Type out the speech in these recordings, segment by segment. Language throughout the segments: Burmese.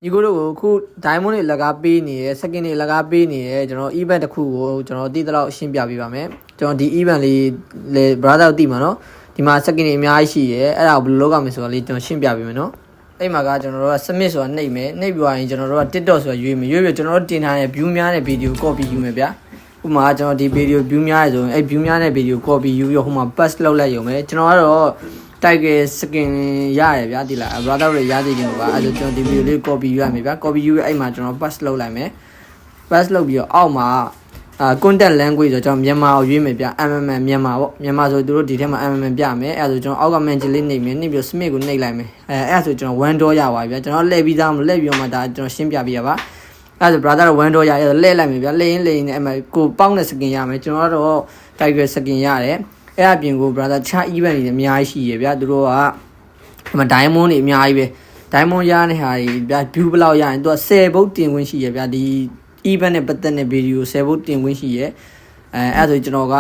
ညီကိုတို့ကိုခု diamond တွေလကားပေးနေရယ် second တွေလကားပေးနေရယ်ကျွန်တော် event တစ်ခုကိုကျွန်တော်တည်တလောက်ရှင်းပြပေးပါမယ်ကျွန်တော်ဒီ event လေးလေ brother တို့တည်မှာနော်ဒီမှာ second တွေအများကြီးရှိရယ်အဲ့ဒါကိုဘယ်လိုလုပ်ရမလဲဆိုတာလေးကျွန်တော်ရှင်းပြပေးမယ်နော်အဲ့မှာကကျွန်တော်တို့က submit ဆိုတာနှိပ်မယ်နှိပ်ပြီးရင်ကျွန်တော်တို့က TikTok ဆိုတာရွေးမယ်ရွေးပြီးကျွန်တော်တို့တင်ထားတဲ့ view များတဲ့ video copy ယူမယ်ဗျာဥပမာကျွန်တော်ဒီ video view များရဆိုရင်အဲ့ view များတဲ့ video copy ယူပြီးဟိုမှာ paste လုပ်လိုက်ရုံပဲကျွန်တော်ကတော့ တိုက်ကေskin ရရဗျာဒီလား brother တွေရသေးတယ်ကွာအဲ့ဒါကျွန်တော်ဒီ video လေး copy ယူရမယ်ဗျာ copy ယူပြီးအဲ့မှာကျွန်တော် paste လုပ်လိုက်မယ် paste လုပ်ပြီးတော့အောက်မှာcontent language ဆိုကျွန်တော်မြန်မာကိုရွေးမယ်ဗျာ MMM မြန်မာပေါ့မြန်မာဆိုသူတို့ဒီထဲမှာ MMM ပြမယ်အဲ့ဒါဆိုကျွန်တော်အောက်က mention လေးနှိပ်မယ်နှိပ်ပြီး submit ကိုနှိပ်လိုက်မယ်အဲ့ဒါဆိုကျွန်တော်1 dollar ရပါပြီဗျာကျွန်တော်လှည့်ပြီးသားမလှည့်ပြီးတော့မှဒါကျွန်တော်ရှင်းပြပေးရပါအဲ့ဒါ brother 1 dollar ရအဲ့ဒါလှည့်လိုက်မယ်ဗျာလှည့်ရင်အဲ့မှာကိုပေါင်းတဲ့ skin ရမယ်ကျွန်တော်ကတော့ တိုက်ကေ skin ရတယ်အဲ့အပြင်ကို brother ချာ event တွေအများကြီးရှိရဗျာသူတို့ကဒီမှာ diamond တွေအများကြီးပဲ diamond ရတဲ့ဟာတွေဗျာ view ဘယ်လောက်ရရင်သူက10 vote တင်ခွင့်ရှိရဗျာဒီ event နဲ့ပတ်သက်တဲ့ video 10 vote တင်ခွင့်ရှိရအဲ့ဒါဆိုကျွန်တော်က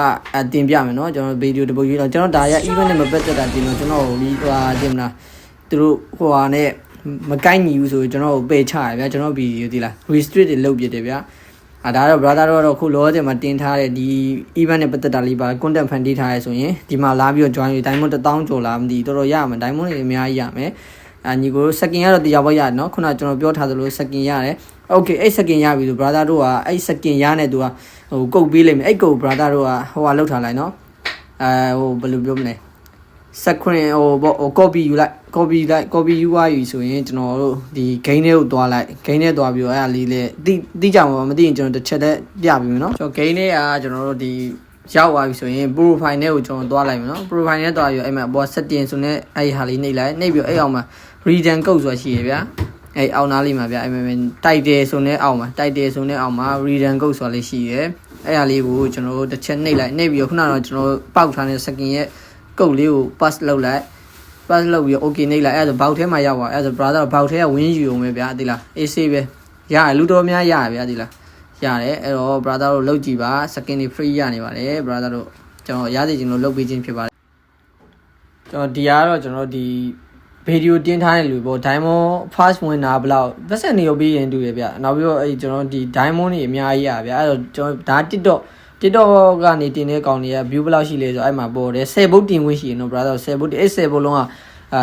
တင်ပြမယ်နော်ကျွန်တော် video တစ်ပုဒ်ရွေးတော့ကျွန်တော်ဒါရ event နဲ့မပတ်သက်တာတင်လို့ကျွန်တော်ပြီးသွားတင်မလားသူတို့ဟိုဟာနဲ့မကိုက်ညီဘူးဆိုကျွန်တော်ကိုပယ်ချရဗျာကျွန်တော် video ဒီလား restrict တွေလုပ်ပြတယ်ဗျာဒါတော့ brother တို့ခုလောဆယ်မှာတင်ထားတဲ့ဒီ event နဲ့ပတ်သက်တာလေးပါ content ဖန်တီးထားရဲဆိုရင်ဒီမှာလာပြီးတော့ join diamond 1000ကျော်လာမသိတော်တော်ရမှာ diamond တွေအများကြီးရမယ်ညီကို second ကတော့တရားပေါက်ရတယ်နော်ခုနကကျွန်တော်ပြောထားသလို second ရတယ် okay အဲ့ second ရပြီဆို brother တို့ကအဲ့ second ရနဲ့သူကဟိုကုတ်ပေးလိုက်မယ်အဲ့ကုတ် brother တို့ကဟိုဟာလောက်ထားလိုက်နော်ဟိုဘယ်လိုပြောမလဲ second ဟို copy ယူလိုက် copy ယူသွားပြီဆိုရင်ကျွန်တော်တို့ဒီ gain ထဲကိုသွားလိုက် gain ထဲသွားပြီးတော့အဲ့ဒါလေးလေတိကြမှာမသိရင်ကျွန်တော်တစ်ချက်တည်းပြပေးမယ်နော်ကျွန်တော် gain ထဲကကျွန်တော်တို့ဒီရောက်သွားပြီဆိုရင် profile ထဲကိုကျွန်တော်သွားလိုက်မယ်နော် profile ထဲသွားပြီးအဲ့မှာအပေါ် setting ဆိုနေအဲ့ဟာလေးနှိပ်လိုက်နှိပ်ပြီးအဲ့အောင်မှာ return code ဆိုတာရှိရဗျာအဲ့အောက်နားလေးမှာဗျာအဲ့မှာတိုက်တယ်ဆိုနေအောက်မှာတိုက်တယ်ဆိုနေအောက်မှာ return code ဆိုတာလေးရှိရအဲ့ဟာလေးကိုကျွန်တော်တို့တစ်ချက်နှိပ်လိုက်နှိပ်ပြီးတော့ခုနကတော့ကျွန်တော်ပေါက်ထားတဲ့ second ရဲ့ကုတ်လေးကို pass လုပ်လိုက် pass လုပ်ပြီး okay နှိပ်လိုက်အဲ့ဒါဘောက်ထဲမှာရောက်သွားအဲ့ဒါ brother ဘောက်ထဲကဝင်းယူအောင်ပဲဗျာဒီလား AC ပဲရတယ်လူတော်များရရဗျာဒီလားရတယ်အဲ့တော့ brother တို့လုပ်ကြည့်ပါ second တွေ free ရနေပါတယ် brother တို့ကျွန်တော်ရသေးခြင်းလို့လုပ်ပေးခြင်းဖြစ်ပါတယ်ကျွန်တော်ဒီကတော့ကျွန်တော်ဒီ video တင်ထားတဲ့လူပေါ့ diamond first winner ဘလောက်ပတ်စံနေရောပြီးရင်တူရဗျာနောက်ပြီးတော့အဲ့ကျွန်တော်ဒီ diamond တွေအများကြီးရဗျာအဲ့တော့ကျွန်တော်ဒါ TikTok ကနေတင်တဲ့ကောင်တွေက view ဘယ်လောက်ရှိလဲဆိုအဲ့မှာပေါ်တယ်10 vote တင်ခွင့်ရှိရင်တော့ brother 10 vote အဲ့10 vote လုံးက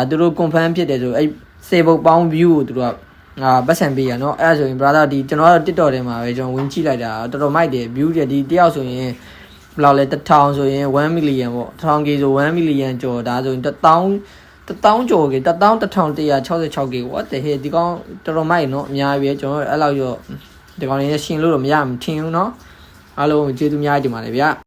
သူတို့ confirm ဖြစ်တယ်ဆိုအဲ့10 vote ပေါင်း view ကိုသူတို့ကပတ်စံပေးရနော်အဲ့ဒါဆိုရင် brother ဒီကျွန်တော်တို့ TikTok ထဲမှာပဲကျွန်တော်ဝင်ကြည့်လိုက်တာတော်တော်မိုက်တယ် view တွေဒီတယောက်ဆိုရင်ဘယ်လောက်လဲ1000ဆိုရင်1 million ပေါ့1000k ဆို1 million ကျော်ဒါဆိုရင်1000ကျော်ကေ1000k what the hell ဒီကောင်တော်တော်မိုက်နော်အများကြီးပဲကျွန်တော်အဲ့လောက်ရောဒီကောင်လေးရှင်လို့တော့မရမထင်ဘူးနော်အားလုံးကျေးဇူးများတင်ပါတယ်ဗျာ